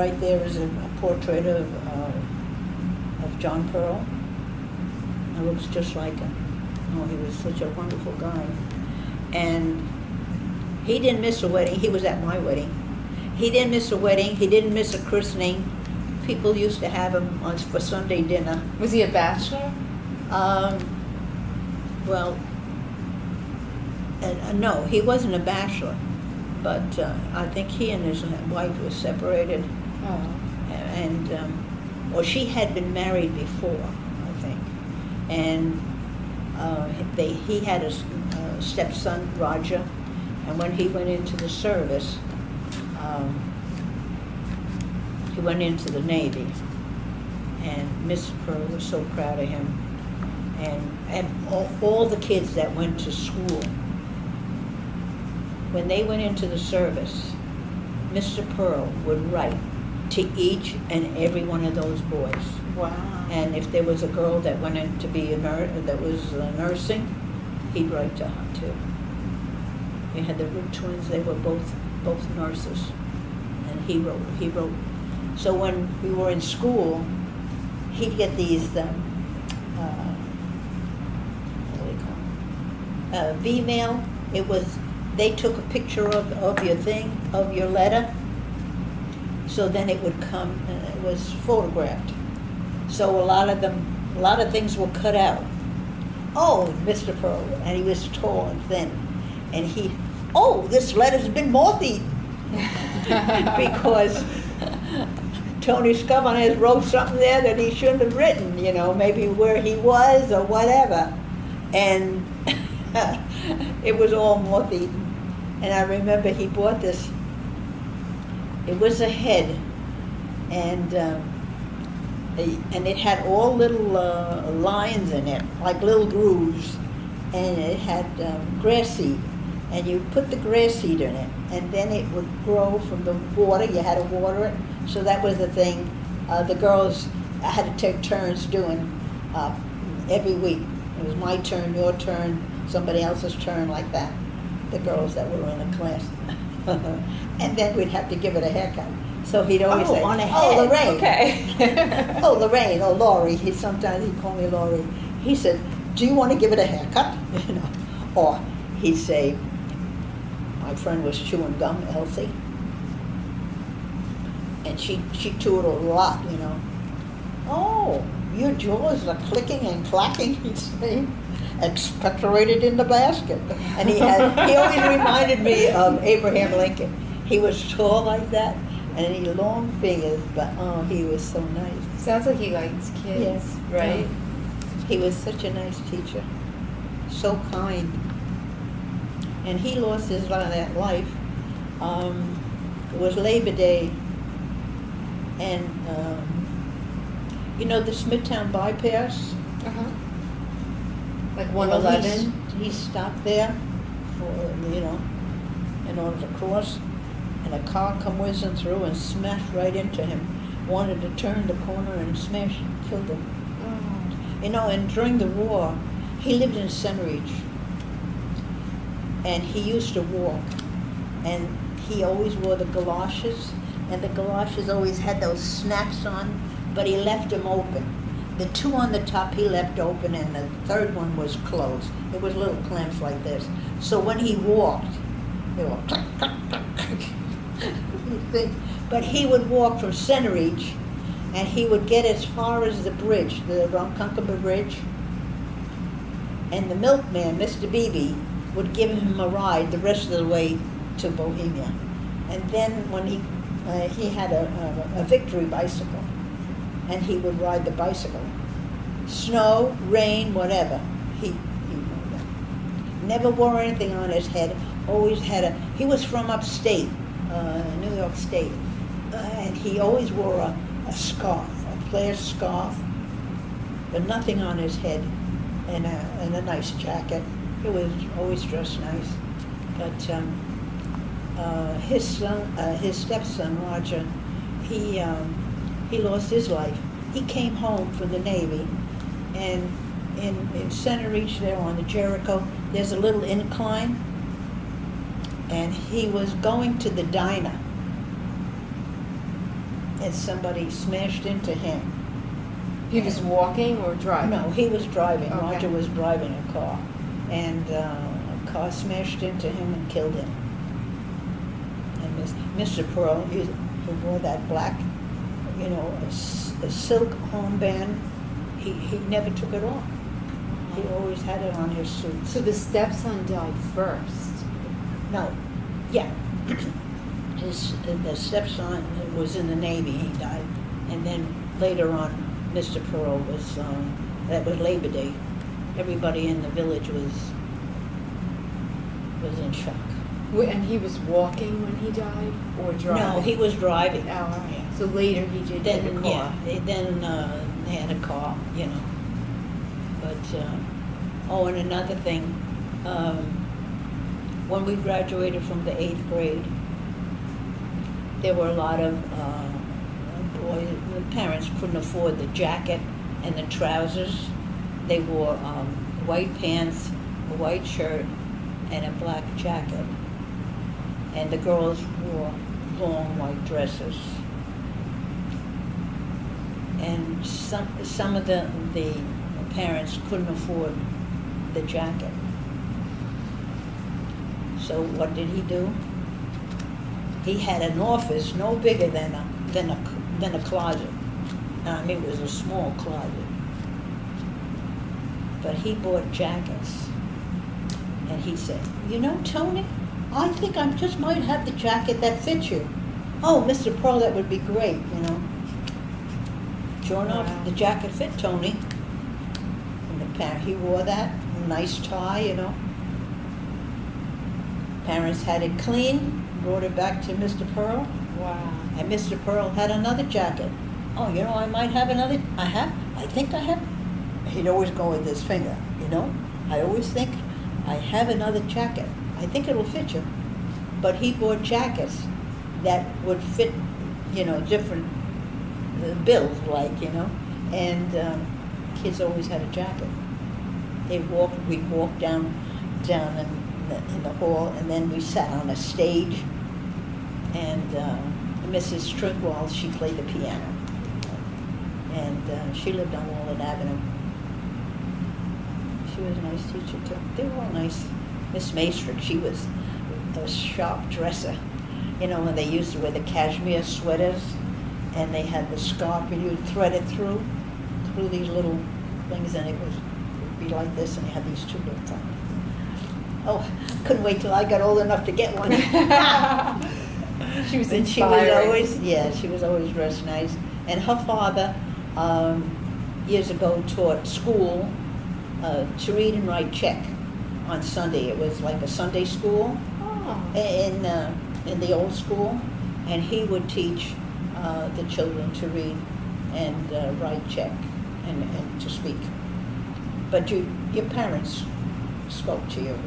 right there is a portrait of John Pearl. It looks just like him. Oh, he was such a wonderful guy. And he didn't miss a wedding. He was at my wedding. He didn't miss a wedding. He didn't miss a christening. People used to have him for Sunday dinner. Was he a bachelor? Well, no, he wasn't a bachelor, but I think he and his wife were separated. Oh. And or she had been married before, I think, and he had a stepson, Roger, and when he went into the service, he went into the Navy, and Miss Pearl was so proud of him, and all the kids that went to school, when they went into the service, Mr. Pearl would write to each and every one of those boys. Wow. And if there was a girl that went in to be a nurse, that was nursing, he'd write to her too. We had the Root twins; they were both nurses, and he wrote. So when we were in school, he'd get these what do they call them? V-mail. It was, they took a picture of your thing, of your letter. So then it would come, and it was photographed. So a lot of things were cut out. Oh, Mr. Pearl, and he was tall and thin, and this letter's been moth-eaten. Because Tony Scavanez wrote something there that he shouldn't have written, maybe where he was or whatever. And it was all moth-eaten. And I remember he bought this. It was a head, and it had all little lines in it, like little grooves, and it had grass seed, and you put the grass seed in it, and then it would grow from the water. You had to water it, so that was the thing. The girls had to take turns doing every week. It was my turn, your turn, somebody else's turn, like that. The girls that were in the class. And then we'd have to give it a haircut. So he'd always say, on a head. "Oh, Lorraine." Okay. "Oh, Lorraine," or Laurie. Sometimes he'd call me Laurie. He said, "Do you want to give it a haircut?" Or he'd say, my friend was chewing gum, Elsie, and she chewed a lot, "Oh, your jaws are clicking and clacking," he'd say. "Expectorated in the basket." And he always reminded me of Abraham Lincoln. He was tall like that, and he had long fingers, but he was so nice. Sounds like he liked kids, Yes. right? He was such a nice teacher, so kind. And he lost his life. It was Labor Day, and the Smithtown bypass. Uh-huh. Like 111? He stopped there for, in order to cross, and a car come whizzing through and smashed right into him. Wanted to turn the corner and smashed, killed him. Oh. And during the war, he lived in Centereach, and he used to walk, and he always wore the galoshes, and the galoshes always had those snaps on, but he left them open. The two on the top he left open, and the third one was closed. It was little clamps like this. So when he walked, they were click, click, click. But he would walk from Centereach, and he would get as far as the bridge, the Ronkonkoma Bridge, and the milkman, Mr. Beebe, would give him a ride the rest of the way to Bohemia. And then when he had a victory bicycle, and he would ride the bicycle. Snow, rain, whatever. He never wore anything on his head. Always he was from upstate, New York State, and he always wore a scarf, a plaid scarf, but nothing on his head, and a nice jacket. He was always dressed nice. But his stepson, Roger, he lost his life. He came home from the Navy, and in Centereach there on the Jericho, there's a little incline, and he was going to the diner, and somebody smashed into him. He was walking or driving? No, he was driving. Okay. Roger was driving a car, and a car smashed into him and killed him. And Mr. Pearl, who wore that black, a silk armband, he never took it off. He always had it on his suit. So the stepson died first? No, yeah. The stepson was in the Navy. He died, and then later on, Mr. Pearl was. That was Labor Day. Everybody in the village was in shock. And he was walking when he died, or driving? No, he was driving. Oh, all right. So later he did Then, get a car. yeah, then they had a car, But and another thing, when we graduated from the 8th grade, there were a lot of boys. The parents couldn't afford the jacket and the trousers. They wore white pants, a white shirt, and a black jacket. And the girls wore long white dresses. And some of the parents couldn't afford the jacket. So what did he do? He had an office no bigger than a closet. I mean, it was a small closet. But he bought jackets. And he said, Tony, I think I just might have the jacket that fits you. Oh, Mr. Pearl, that would be great, Sure enough, Wow. the jacket fit Tony. And he wore that, nice tie, Parents had it clean, brought it back to Mr. Pearl, Wow. and Mr. Pearl had another jacket. Oh, I might have another, I think I have. He'd always go with his finger, I always think, I have another jacket. I think it'll fit you. But he bought jackets that would fit, different bills, and kids always had a jacket. We'd walk down in the hall, and then we sat on a stage, and Mrs. Trinkwald, she played the piano, and she lived on Walnut Avenue. She was a nice teacher too. They were all nice. Miss Maestrick, she was a sharp dresser. When they used to wear the cashmere sweaters, and they had the scarf, and you would thread it through these little things, and it would be like this, and you had these two little things. Oh, couldn't wait till I got old enough to get one. She was And she was always dressed nice. And her father, years ago, taught school to read and write check on Sunday. It was like a Sunday school in the old school, and he would teach the children to read and write check and to speak. But your parents spoke to you,